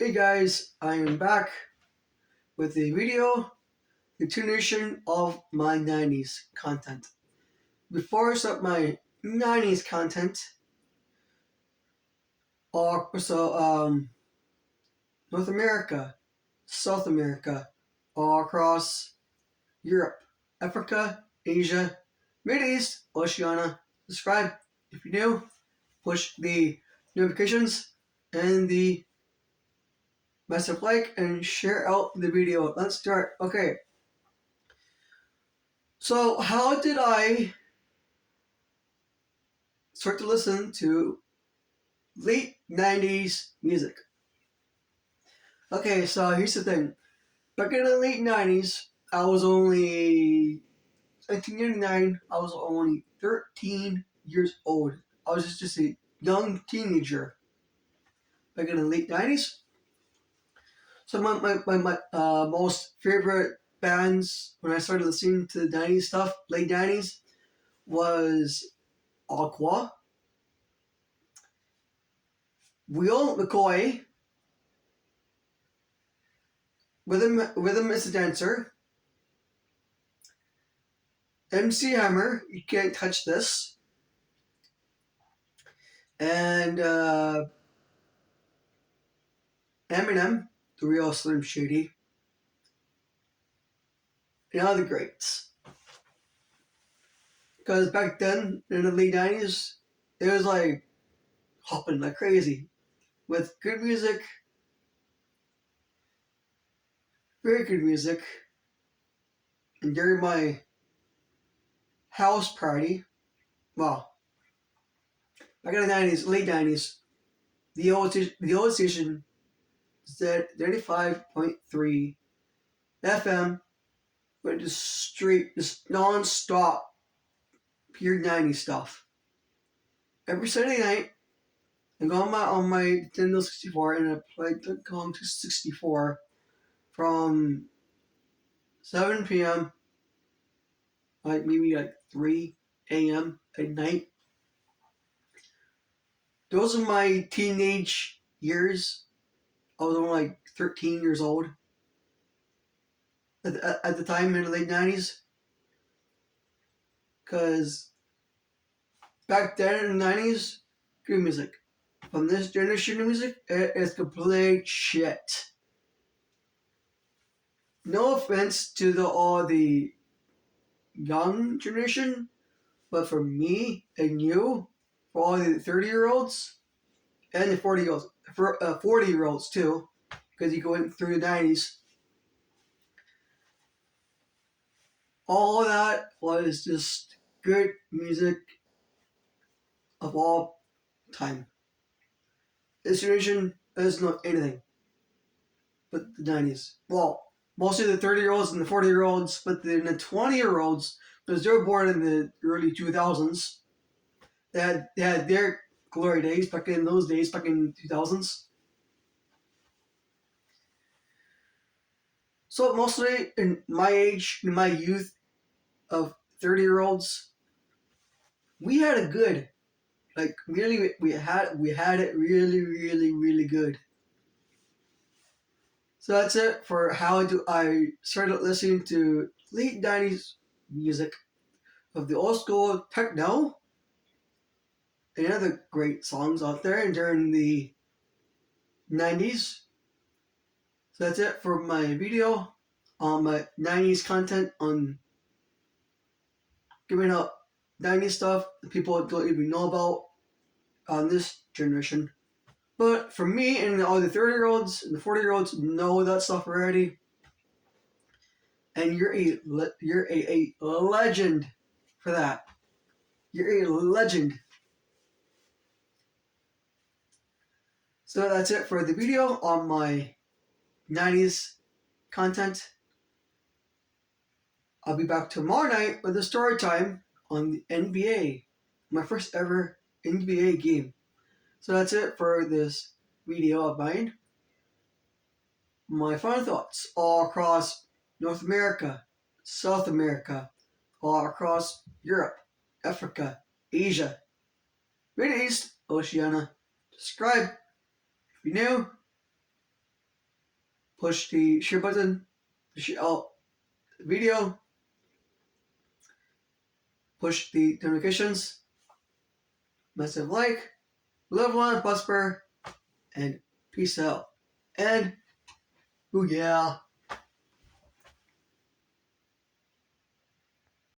Hey guys, I am back with a video continuation of my 90s content. Before I start my 90s content, North America, South America, all across Europe, Africa, Asia, Middle East, Oceania. Subscribe if you're new, push the notifications and the massive like and share out the video. Let's start. Okay. So, how did I start to listen to late 90s music? Okay, so here's the thing. Back in the late 90s, I was only 1999, I was only 13 years old. I was just a young teenager back in the late 90s. So my most favorite bands when I started listening to the 90s stuff, late 90s, was Aqua, Will McCoy, Rhythm is a Dancer, MC Hammer, You Can't Touch This, and Eminem, The Real Slim Shady, and other greats. Because back then, in the late 90s, it was like hopping like crazy with good music, very good music. And during my house party, well, back in the 90s, late 90s, the old station said 35.3 FM with just straight, just non-stop, pure 90s stuff. Every Saturday night, I go on my Nintendo 64 and I played the Kong 64 from 7 p.m. maybe 3 a.m. at night. Those are my teenage years. I was only like 13 years old at the time in the late 90s. Because back then in the 90s, good music. From this generation of music, it is complete shit. No offense to all the young generation, but for me and you, for all the 30-year-olds and the 40-year-olds, for 40-year-olds too, because you go in through the 90s, all of that was just good music of all time. This generation doesn't know anything but the 90s. Well, mostly the 30-year-olds and the 40-year-olds, but then the 20-year-olds, because they were born in the early 2000s, they had their glory days back in those days, back in 2000s. So mostly in my age, in my youth of 30-year-olds, we had it good. Like really, we had it really, really, really good. So that's it for how do I started listening to late 90s music of the old school techno and other great songs out there and during the 90s. So that's it for my video on my 90s content on giving up 90s stuff that people don't even know about on this generation. But for me and all the 30-year-olds and the 40-year-olds know that stuff already. And you're a legend for that. You're a legend. So that's it for the video on my 90s content. I'll be back tomorrow night with a story time on the NBA. My first ever NBA game. So that's it for this video of mine. My final thoughts all across North America, South America, all across Europe, Africa, Asia, Middle East, Oceania. Subscribe if you're new. push the share button to share out the video, push the notifications, massive like, love one, prosper, and peace out. And, oh yeah.